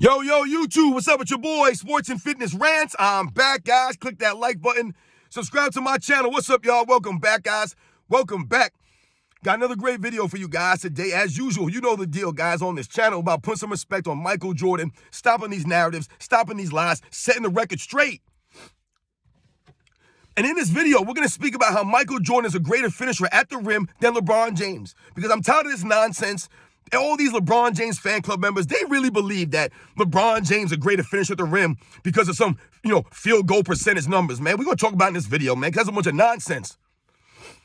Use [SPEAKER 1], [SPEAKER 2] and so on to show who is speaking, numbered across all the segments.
[SPEAKER 1] Yo, YouTube, what's up with your boy, Sports and Fitness Rants? I'm back, guys. Click that like button. Subscribe to my channel. What's up, y'all? Welcome back, guys. Welcome back. Got another great video for you guys today. As usual, you know the deal, guys, on this channel about putting some respect on Michael Jordan, stopping these narratives, stopping these lies, setting the record straight. And in this video, we're going to speak about how Michael Jordan is a greater finisher at the rim than LeBron James. Because I'm tired of this nonsense. All these LeBron James fan club members, they really believe that LeBron James is a greater finisher at the rim because of some, field goal percentage numbers, man. We're going to talk about in this video, man, because that's a bunch of nonsense.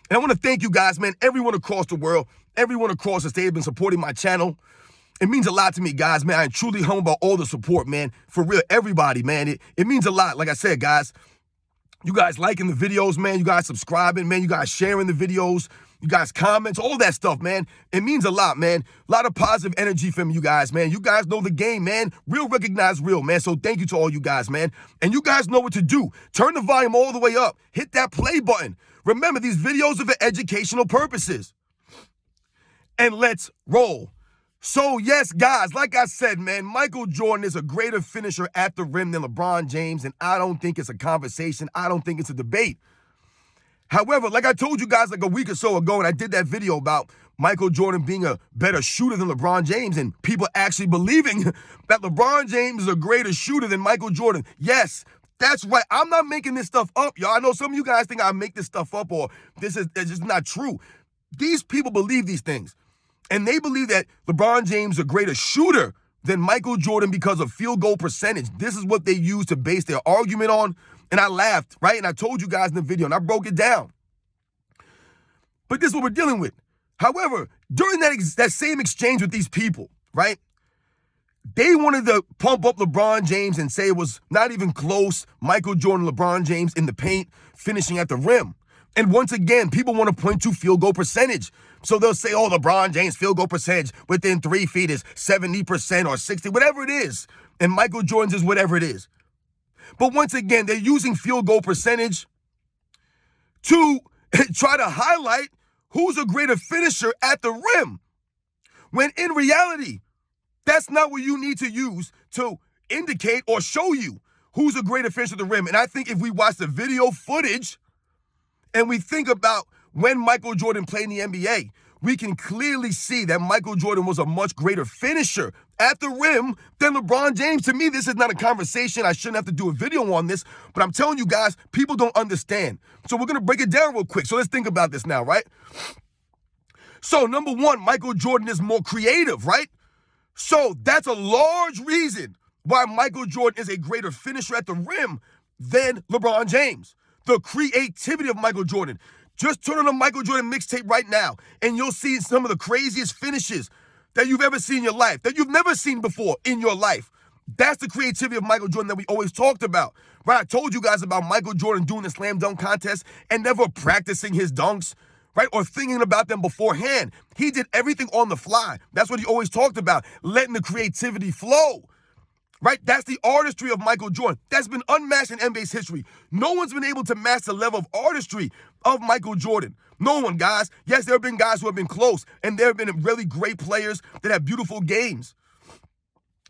[SPEAKER 1] And I want to thank you guys, man, everyone across the world, everyone across the state has been supporting my channel. It means a lot to me, guys, man. I'm truly humbled about all the support, man. For real, everybody, man. It means a lot. Like I said, guys, you guys liking the videos, man. You guys subscribing, man. You guys sharing the videos. You guys comments, all that stuff, man. It means a lot, man. A lot of positive energy from you guys, man. You guys know the game, man. Real recognize real, man. So thank you to all you guys, man. And you guys know what to do. Turn the volume all the way up. Hit that play button. Remember, these videos are for educational purposes. And let's roll. So, yes, guys, like I said, man, Michael Jordan is a greater finisher at the rim than LeBron James, and I don't think it's a conversation. I don't think it's a debate. However, like I told you guys like a week or so ago, and I did that video about Michael Jordan being a better shooter than LeBron James, and people actually believing that LeBron James is a greater shooter than Michael Jordan. Yes, that's right. I'm not making this stuff up, y'all. I know some of you guys think I make this stuff up or it's just not true. These people believe these things, and they believe that LeBron James is a greater shooter than Michael Jordan because of field goal percentage. This is what they use to base their argument on. And I laughed, right? And I told you guys in the video, and I broke it down. But this is what we're dealing with. However, during that same exchange with these people, right, they wanted to pump up LeBron James and say it was not even close, Michael Jordan, LeBron James in the paint, finishing at the rim. And once again, people want to point to field goal percentage. So they'll say, oh, LeBron James field goal percentage within 3 feet is 70% or 60, whatever it is. And Michael Jordan's is whatever it is. But once again, they're using field goal percentage to try to highlight who's a greater finisher at the rim. When in reality, that's not what you need to use to indicate or show you who's a greater finisher at the rim. And I think if we watch the video footage and we think about when Michael Jordan played in the NBA, we can clearly see that Michael Jordan was a much greater finisher at the rim than LeBron James. To me, this is not a conversation. I shouldn't have to do a video on this, but I'm telling you guys, people don't understand. So we're going to break it down real quick. So let's think about this now, right? So number one, Michael Jordan is more creative, right? So that's a large reason why Michael Jordan is a greater finisher at the rim than LeBron James. The creativity of Michael Jordan. Just turn on a Michael Jordan mixtape right now, and you'll see some of the craziest finishes that you've ever seen in your life, that you've never seen before in your life. That's the creativity of Michael Jordan that we always talked about, right? I told you guys about Michael Jordan doing the slam dunk contest and never practicing his dunks, right? Or thinking about them beforehand. He did everything on the fly. That's what he always talked about, letting the creativity flow. Right? That's the artistry of Michael Jordan. That's been unmatched in NBA's history. No one's been able to match the level of artistry of Michael Jordan. No one, guys. Yes, there have been guys who have been close, and there have been really great players that have beautiful games,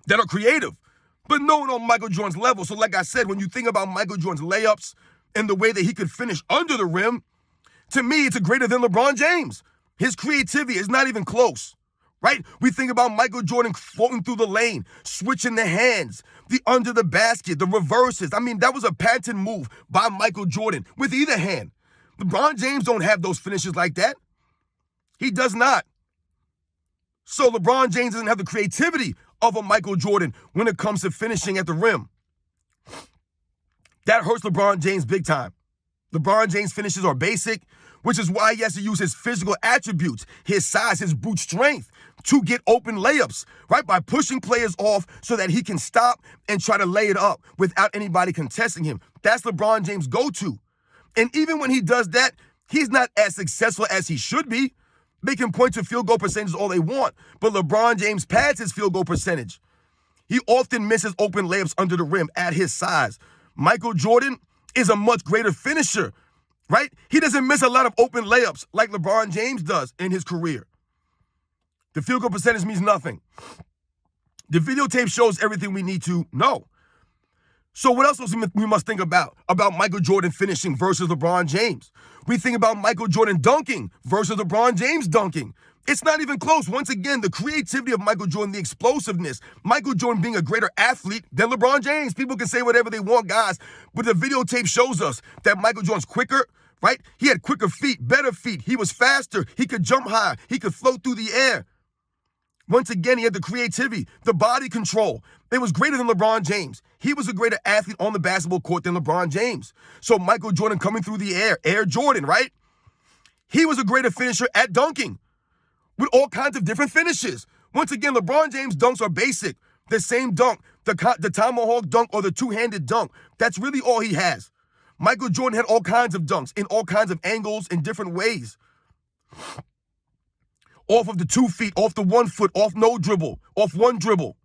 [SPEAKER 1] that are creative, but no one on Michael Jordan's level. So like I said, when you think about Michael Jordan's layups and the way that he could finish under the rim, to me, it's greater than LeBron James. His creativity is not even close. Right? We think about Michael Jordan floating through the lane, switching the hands, the under the basket, the reverses. I mean, that was a patent move by Michael Jordan with either hand. LeBron James don't have those finishes like that. He does not. So LeBron James doesn't have the creativity of a Michael Jordan when it comes to finishing at the rim. That hurts LeBron James big time. LeBron James' finishes are basic, which is why he has to use his physical attributes, his size, his brute strength to get open layups, right? By pushing players off so that he can stop and try to lay it up without anybody contesting him. That's LeBron James' go-to. And even when he does that, he's not as successful as he should be. They can point to field goal percentages all they want, but LeBron James pads his field goal percentage. He often misses open layups under the rim at his size. Michael Jordan is a much greater finisher, right? He doesn't miss a lot of open layups like LeBron James does in his career. The field goal percentage means nothing. The videotape shows everything we need to know. So what else we must think about Michael Jordan finishing versus LeBron James? We think about Michael Jordan dunking versus LeBron James dunking. It's not even close. Once again, the creativity of Michael Jordan, the explosiveness, Michael Jordan being a greater athlete than LeBron James. People can say whatever they want, guys, but the videotape shows us that Michael Jordan's quicker, right? He had quicker feet, better feet. He was faster. He could jump high. He could float through the air. Once again, he had the creativity, the body control. It was greater than LeBron James. He was a greater athlete on the basketball court than LeBron James. So Michael Jordan coming through the air, Air Jordan, right? He was a greater finisher at dunking with all kinds of different finishes. Once again, LeBron James dunks are basic. The same dunk, the tomahawk dunk or the two-handed dunk. That's really all he has. Michael Jordan had all kinds of dunks in all kinds of angles in different ways. Off of the 2 feet, off the 1 foot, off no dribble, off one dribble.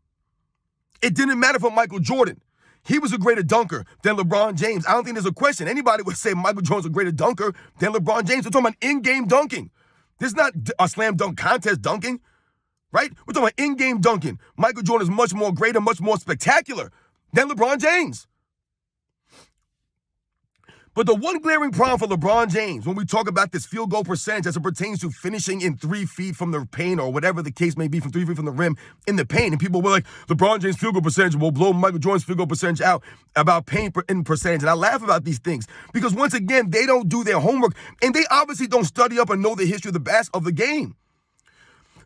[SPEAKER 1] It didn't matter for Michael Jordan. He was a greater dunker than LeBron James. I don't think there's a question. Anybody would say Michael Jordan's a greater dunker than LeBron James. We're talking about in-game dunking. This is not a slam dunk contest dunking, right? We're talking about in-game dunking. Michael Jordan is much more greater, much more spectacular than LeBron James. But the one glaring problem for LeBron James when we talk about this field goal percentage as it pertains to finishing in 3 feet from the paint or whatever the case may be, from 3 feet from the rim in the paint, and people were like, LeBron James' field goal percentage will blow Michael Jordan's field goal percentage out about paint in percentage. And I laugh about these things because, once again, they don't do their homework, and they obviously don't study up and know the history of the game.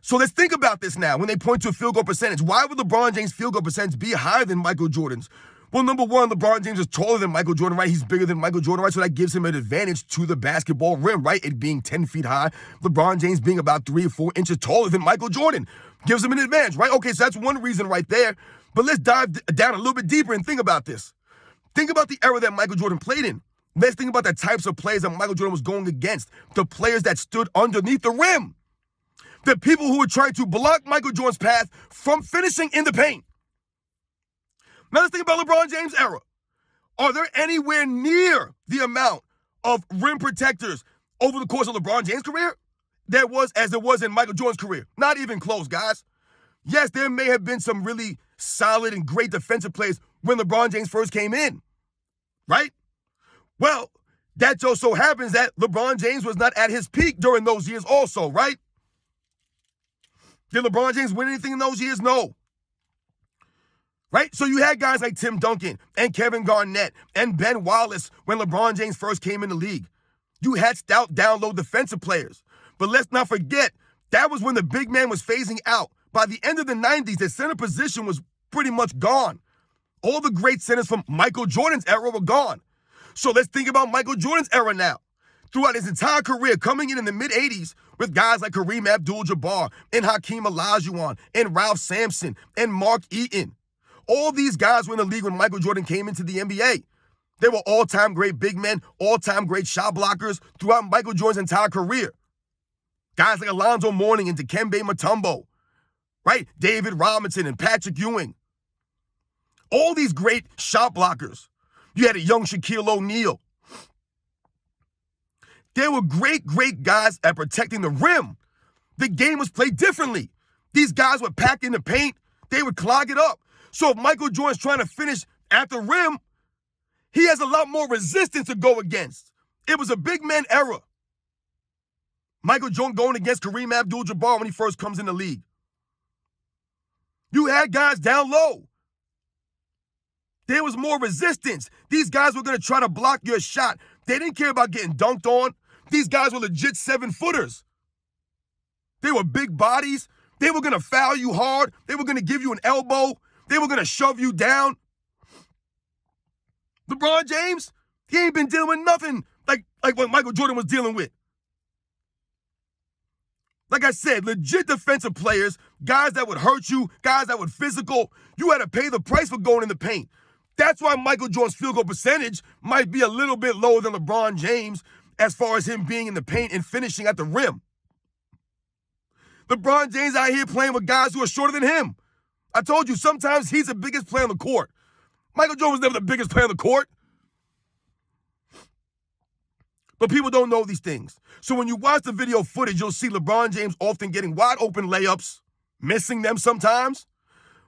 [SPEAKER 1] So let's think about this now. When they point to a field goal percentage, why would LeBron James' field goal percentage be higher than Michael Jordan's? Well, number one, LeBron James is taller than Michael Jordan, right? He's bigger than Michael Jordan, right? So that gives him an advantage to the basketball rim, right? It being 10 feet high. LeBron James being about 3 or 4 inches taller than Michael Jordan gives him an advantage, right? Okay, so that's one reason right there. But let's dive down a little bit deeper and think about this. Think about the era that Michael Jordan played in. Let's think about the types of players that Michael Jordan was going against. The players that stood underneath the rim. The people who were trying to block Michael Jordan's path from finishing in the paint. Now let's think about LeBron James' era. Are there anywhere near the amount of rim protectors over the course of LeBron James' career there was in Michael Jordan's career? Not even close, guys. Yes, there may have been some really solid and great defensive plays when LeBron James first came in, right? Well, that just so happens that LeBron James was not at his peak during those years also, right? Did LeBron James win anything in those years? No. Right? So you had guys like Tim Duncan and Kevin Garnett and Ben Wallace when LeBron James first came in the league. You had stout, down-low defensive players. But let's not forget, that was when the big man was phasing out. By the end of the 90s, the center position was pretty much gone. All the great centers from Michael Jordan's era were gone. So let's think about Michael Jordan's era now. Throughout his entire career, coming in the mid-'80s with guys like Kareem Abdul-Jabbar and Hakeem Olajuwon and Ralph Sampson and Mark Eaton. All these guys were in the league when Michael Jordan came into the NBA. They were all-time great big men, all-time great shot blockers throughout Michael Jordan's entire career. Guys like Alonzo Mourning and Dikembe Mutombo, right? David Robinson and Patrick Ewing. All these great shot blockers. You had a young Shaquille O'Neal. They were great, great guys at protecting the rim. The game was played differently. These guys would pack in the paint. They would clog it up. So if Michael Jordan's trying to finish at the rim, he has a lot more resistance to go against. It was a big man era. Michael Jordan going against Kareem Abdul-Jabbar when he first comes in the league. You had guys down low. There was more resistance. These guys were going to try to block your shot. They didn't care about getting dunked on. These guys were legit 7-footers. They were big bodies. They were going to foul you hard. They were going to give you an elbow. They were going to shove you down. LeBron James, he ain't been dealing with nothing like what Michael Jordan was dealing with. Like I said, legit defensive players, guys that would hurt you, guys that would physical. You had to pay the price for going in the paint. That's why Michael Jordan's field goal percentage might be a little bit lower than LeBron James as far as him being in the paint and finishing at the rim. LeBron James out here playing with guys who are shorter than him. I told you, sometimes he's the biggest player on the court. Michael Jordan was never the biggest player on the court. But people don't know these things. So when you watch the video footage, you'll see LeBron James often getting wide open layups, missing them sometimes.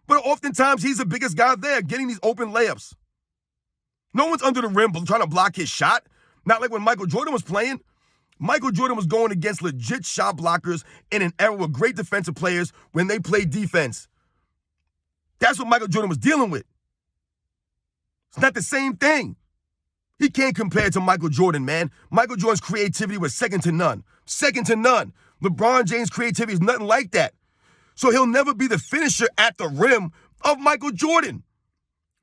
[SPEAKER 1] But oftentimes, he's the biggest guy there getting these open layups. No one's under the rim trying to block his shot. Not like when Michael Jordan was playing. Michael Jordan was going against legit shot blockers in an era with great defensive players when they played defense. That's what Michael Jordan was dealing with. It's not the same thing. He can't compare it to Michael Jordan, man. Michael Jordan's creativity was second to none. Second to none. LeBron James' creativity is nothing like that. So he'll never be the finisher at the rim of Michael Jordan.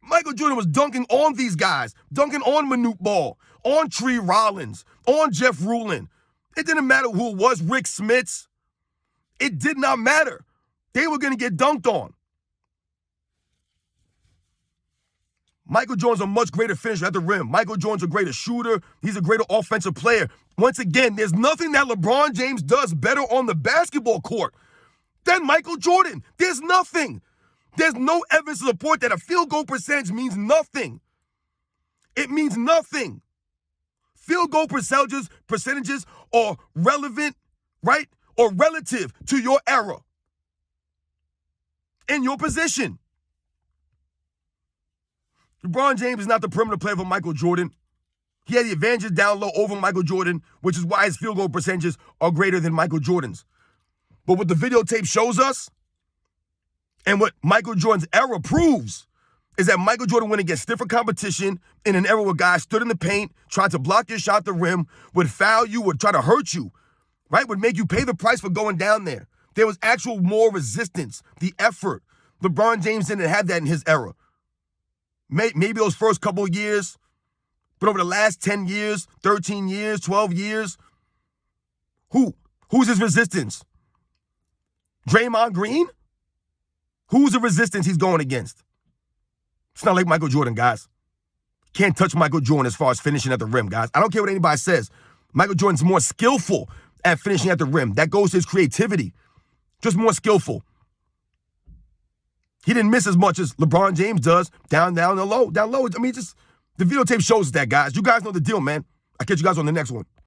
[SPEAKER 1] Michael Jordan was dunking on these guys, dunking on Manute Ball, on Tree Rollins, on Jeff Rulin. It didn't matter who it was, Rick Smits. It did not matter. They were going to get dunked on. Michael Jordan's a much greater finisher at the rim. Michael Jordan's a greater shooter. He's a greater offensive player. Once again, there's nothing that LeBron James does better on the basketball court than Michael Jordan. There's nothing. There's no evidence to support that a field goal percentage means nothing. It means nothing. Field goal percentages are relevant, right? Or relative to your era and your position. LeBron James is not the perimeter player for Michael Jordan. He had the advantages down low over Michael Jordan, which is why his field goal percentages are greater than Michael Jordan's. But what the videotape shows us and what Michael Jordan's era proves is that Michael Jordan went against stiffer competition in an era where guys stood in the paint, tried to block your shot at the rim, would foul you, would try to hurt you, right? Would make you pay the price for going down there. There was actual more resistance, the effort. LeBron James didn't have that in his era. Maybe those first couple of years, but over the last 10 years, 13 years, 12 years, who's his resistance? Draymond Green? Who's the resistance he's going against? It's not like Michael Jordan, guys. Can't touch Michael Jordan as far as finishing at the rim, guys. I don't care what anybody says. Michael Jordan's more skillful at finishing at the rim. That goes to his creativity. Just more skillful. He didn't miss as much as LeBron James does down low. I mean, just the videotape shows that, guys. You guys know the deal, man. I'll catch you guys on the next one.